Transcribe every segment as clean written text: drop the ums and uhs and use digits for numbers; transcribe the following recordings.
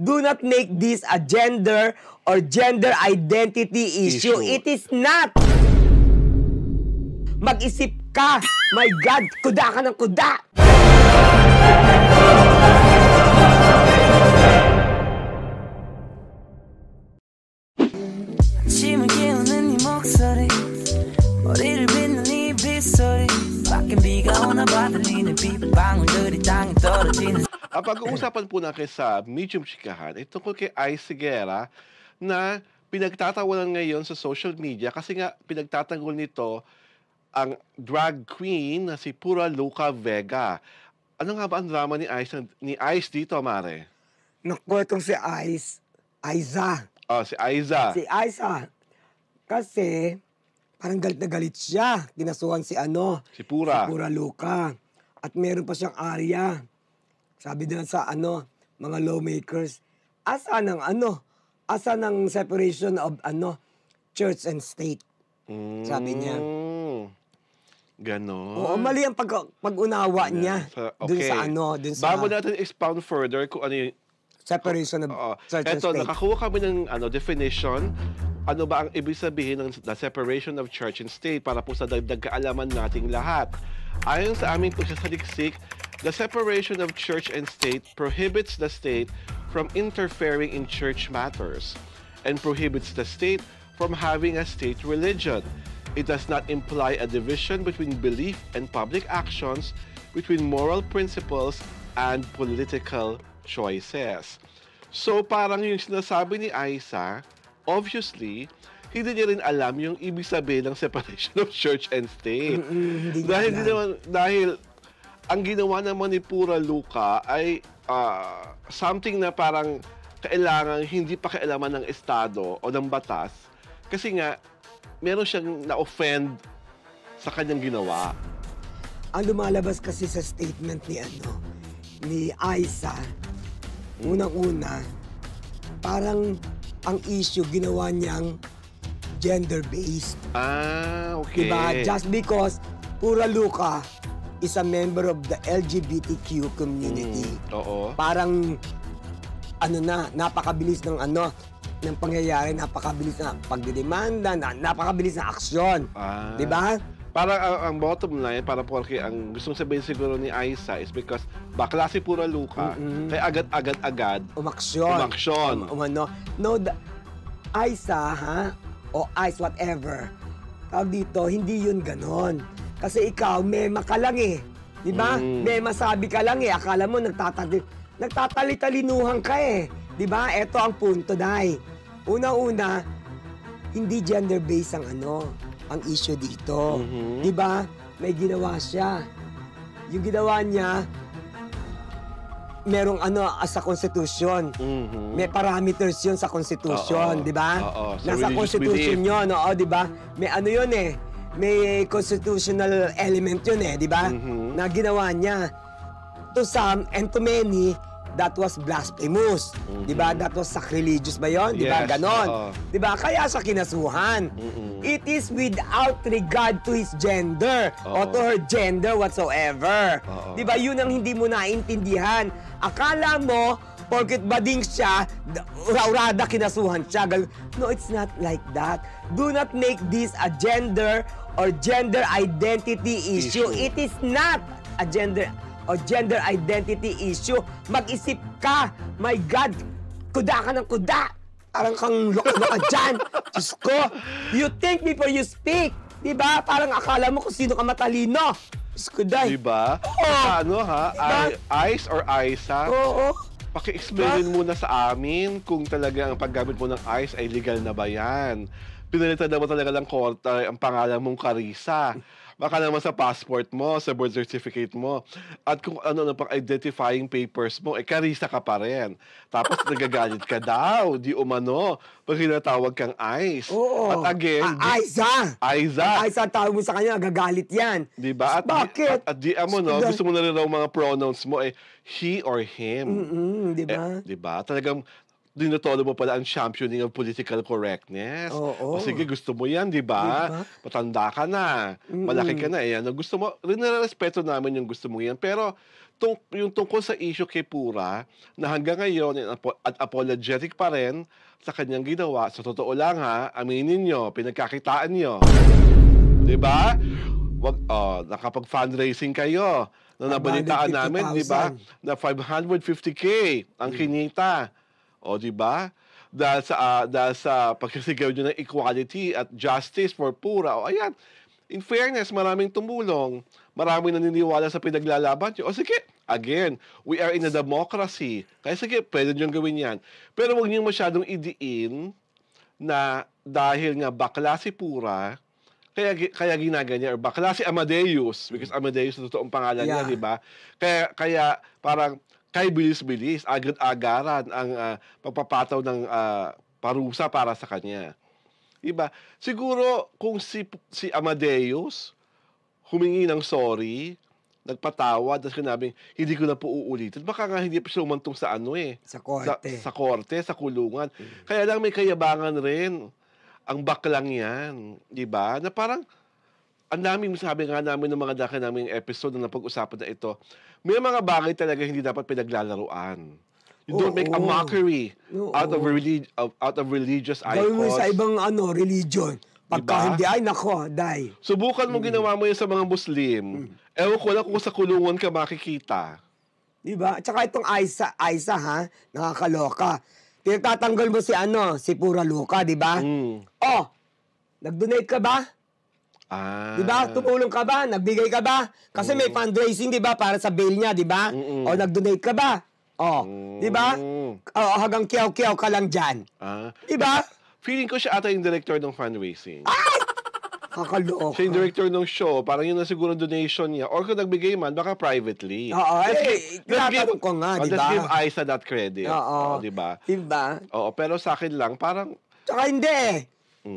Do not make this a gender or gender identity issue. It is not. Mag-isip ka. My God, kuda ka ng kuda. 아침을 깨우는 네 목소리 머리를 빗는 네 빗소리 밖엔 비가 오나 봐 들리는 빗방울들이 땅에 떨어지는 Ang pag-uusapan po natin sa Medium Chikahan ay tungkol kay Ice Guerra na pinagtatawanan ngayon sa social media kasi nga pinagtatanggol nito ang drag queen na si Pura Luca Vega. Ano nga ba ang drama ni Ice dito, Mare? Naku, itong si Aiza. Oh, si Aiza. Si Aiza. Kasi, parang galit na galit siya. Kinasuhan si Si Pura. Si Pura Luca. At meron pa siyang arya. Sabi din sa mga lawmakers, asa ng separation of church and state. Sabi niya. Ganon. Oo, mali ang pag-unawa niya dun sa Bago natin expound further kung ano yung separation of church and state. Nakakuha kami ng definition. Ano ba ang ibig sabihin ng the separation of church and state para po sa dagdag kaalaman nating lahat. Ayon sa aming pagsasaliksik, the separation of church and state prohibits the state from interfering in church matters and prohibits the state from having a state religion. It does not imply a division between belief and public actions, between moral principles and political choices. So parang yung sinasabi ni Aiza, obviously, hindi niya rin alam yung ibig sabihin ng separation of church and state. Dahil ang ginawa naman ni Pura Luca ay something na parang kailangan hindi pa kailaman ng Estado o ng batas kasi nga meron siyang na-offend sa kanyang ginawa. Ang lumalabas kasi sa statement ni Aiza, unang-una, parang ang issue ginawa niyang gender-based. Okay. Diba? Just because Pura Luca is a member of the LGBTQ community. Oo. Parang, napakabilis ng pangyayari, napakabilis na pagdidemanda, napakabilis na aksyon. Diba? Parang ang bottom line, para po ang gustong sabihin siguro ni Aiza is because bakla si Pura Luca, kaya agad-agad umaksyon. No, Aiza, o Ice, whatever. Tawag dito, hindi yun ganon. Kasi ikaw, mema ka lang eh. Diba? Mema sabi ka lang eh. Akala mo nagtatali-talinuhan ka eh. Diba? Ito ang punto, Day. Una-una, hindi gender-based ang issue dito. Diba? May ginawa siya. Yung ginawa niya, merong sa Constitution. May parameters yun sa Constitution, di ba? Nasa Constitution yun, di ba? May yun eh. May constitutional element yun eh, di ba? Na ginawa niya. To some and to many, that was blasphemous. Di ba? That was sacrilegious ba yun? Di ba? Ganon. Di ba? Kaya siya kinasuhan. It is without regard to his gender or to her gender whatsoever. Di ba? Yun ang hindi mo naintindihan. Akala mo, porket bading siya, ura-urada kinasuhan siya. No, it's not like that. Do not make this a gender or gender identity issue. It is not a gender or gender identity issue. Mag-isip ka. My God, kuda ka ng kuda. Parang kang loko-loko dyan. Diyos ko, you think before you speak. Diba? Parang akala mo kung sino ka matalino. Diyos ko, Day. Diba? Ice or Aiza? Oo. Paki-explain muna sa amin kung talaga ang paggamit mo ng ice ay legal na ba yan. Pinalitan na mo talaga ng korte ang pangalan mong Carissa. Baka naman sa passport mo, sa birth certificate mo. At kung ano na pang identifying papers mo, Carissa ka pa rin. Tapos nagagalit ka daw, di umano, pag hinatawag kang Ice. Oo. At again, Aiza. Aiza, tawag mo sa kanya, gagalit yan. Diba? At bakit? At di mo, gusto mo na rin raw mga pronouns mo, he or him. Diba? Diba? Talagang dinotolo mo pala ang championing of political correctness. O sige, gusto mo yan, di ba? Matanda ka na, malaki ka na. Gusto mo, rin respeto namin yung gusto mo yan. Pero yung tungkol sa issue kay Pura, na hanggang ngayon, at apologetic pa rin sa kanyang ginawa. Sa totoo lang ha, aminin nyo, pinagkakitaan nyo. Diba? Nakapag-fundraising kayo. Na nabalitaan namin, diba? Na 550K ang kinita. O, diba? Dahil sa pagkasigaw nyo ng equality at justice for Pura. O, ayan. In fairness, maraming tumulong. Maraming naniniwala sa pinaglalaban nyo. O sige, again, we are in a democracy. Kaya sige, pwede nyo gawin yan. Pero huwag nyo masyadong idiin na dahil nga bakla si Pura, kaya ginaganyan, or bakla si Amadeus, because Amadeus na totoong pangalan niya, di ba? Kaya parang kay bilis-bilis, agad-agaran ang pagpapataw ng parusa para sa kanya. Diba? Siguro kung si Amadeus humingi ng sorry, nagpatawad, at sinabing, hindi ko na po uulitin, baka nga hindi pa siya umantong sa Sa korte. Sa korte, sa kulungan. Kaya lang may kayabangan rin ang baklang yan. Diba? Na parang, ang daming sabi nga namin ng mga daka naming episode na napag-usapan na ito, may mga bagay talaga hindi dapat pinaglalaruan. You don't make a mockery out of religious icons. Gawin mo sa ibang religion. Pagka hindi, ay nako, die. Subukan mo ginawa mo yan sa mga Muslim. Ewan ko lang kung sa kulungan ka makikita. Diba? At saka itong Aisa ha, nakakaloka. Tinatanggal mo si Pura Luka, diba? Oh, nag-donate ka ba? Diba? Tumulong ka ba? Nagbigay ka ba? Kasi may fundraising, diba? Para sa bail niya, diba? O, nag-donate ka ba? Oh, di ba? Hanggang kiyaw-kiyaw ka lang dyan. Di ba? Feeling ko siya ata yung director ng fundraising. Kakaloka. Siya yung director ng show. Parang yun na siguro donation niya. Or kung nagbigay man, baka privately. Oo. Tinatanong ko nga, di ba? Let's give Aisa that credit. Oo. Di ba? Diba? Oo, pero sa akin lang, parang... Tsaka hindi.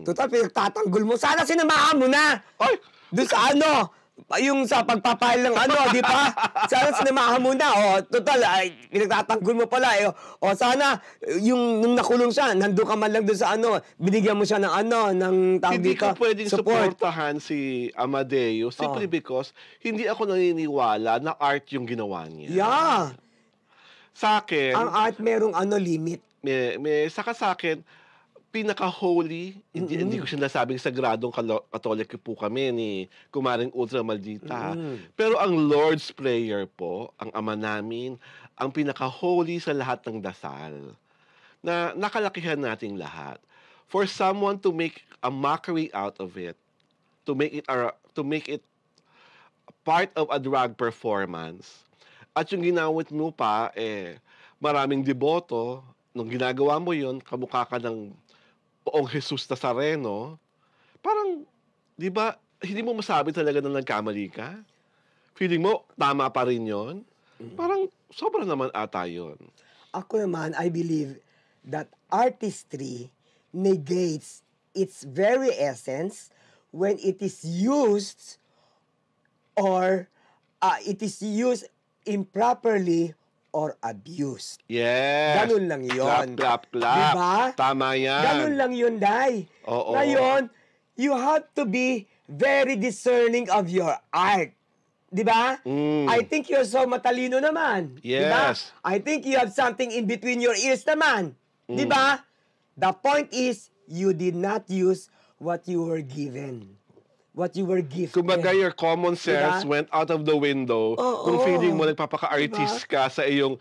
Total, pinagtatanggol mo. Sana sinamahan mo na. Ay! Doon sa yung sa pagpapahal ng di ba? Sana sinamahan mo na. Total, pinagtatanggol mo pala. Sana, nung nakulong siya, nandun ka man lang doon sa binigyan mo siya ng ng tawag hindi dito, ko pwedeng supportahan si Amadeus simply because hindi ako naniniwala na art yung ginawa niya. Yeah. Sa akin... Ang art merong limit. Saka sa akin, pinaka-holy, hindi ko siya nasabing sagradong katolik po kami ni Kumaring Ultra Maldita. Pero ang Lord's Prayer po, ang Ama namin, ang pinaka-holy sa lahat ng dasal, na nakalakihan nating lahat. For someone to make a mockery out of it, to make it part of a drag performance, at yung ginawit mo pa, maraming deboto, nung ginagawa mo yun, kamukha ka ng Poong Jesus Nazareno, parang, di ba, hindi mo masabi talaga na nagkamali ka? Feeling mo, tama pa rin yun? Parang, sobra naman ata yun. Ako naman, I believe that artistry negates its very essence when it is used or it is used improperly or abused. Yes. Ganun lang yun. Clap. Diba? Tama yan. Ganun lang yun, Day. Oo. Ngayon, you have to be very discerning of your art. Diba? I think you're so matalino naman. Yes. Diba? I think you have something in between your ears naman. Diba? The point is, you did not use what you were given. What you were gifted. Kumbaga, your common sense went out of the window kung feeling mo nagpapaka-artist ka sa iyong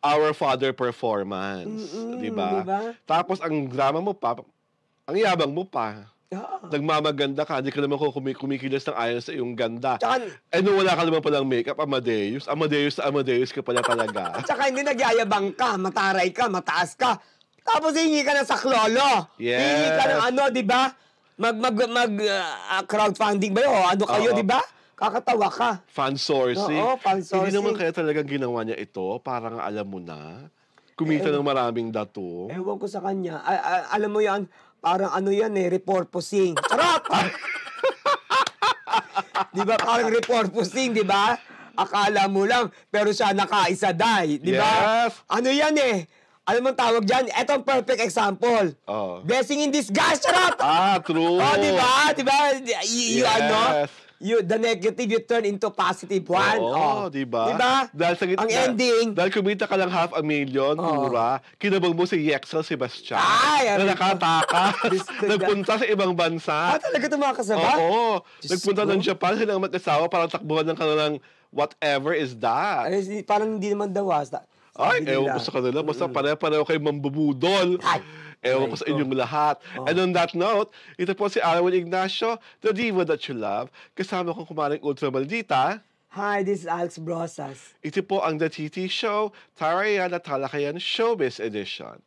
Our Father performance. Diba? Tapos, ang drama mo pa, ang yabang mo pa. Nagmamaganda ka, hindi ka naman kumikilos ng ayon sa iyong ganda. Wala ka naman palang makeup, Amadeus ka pala talaga. At saka hindi nagyayabang ka, mataray ka, mataas ka. Tapos hingi ka na sa klolo. Yes. Hingi ka ng di ba? Crowdfunding ba yun? Kayo, di ba? Kakatawa ka. Fan sourcing. Oo, fan sourcing. Hindi naman kaya talagang ginawa niya ito, parang alam mo na, kumita ng maraming dato. Ewan ko sa kanya. Alam mo yan, parang repurposing. Charot! Di ba? Parang repurposing, di ba? Akala mo lang, pero siya nakaisa, Day. Di ba? Yes. Ano yan Alam mo tawag dyan? Ito ang perfect example. Blessing in disguise, charot! True. Di ba? Di ba? Yes. the negative you turn into positive one. Oo, di ba? Di ba? Dahil sa Ang ending. Dahil kumita ka lang 500,000, mura, kinabang mo si Yexel Sebastian. Ay, na nakataka. Nagpunta sa ibang bansa. Talaga ito mga kasama? Oo. Nagpunta ng Japan, silang mag-asawa para takbuhan ng kanilang whatever is that. Ay, parang hindi naman daw. Ay, ewan ko sa kanila. Basta pare-pareho kayo mambubudol. Ewan ko sa inyong lahat. And on that note, ito po si Arwen Ignacio, the diva that you love. Kasama kong kumaring Ultra Maldita. Hi, this is Alex Brosas. Ito po ang The TT Show, Tarayan at Talakayan Showbiz Edition.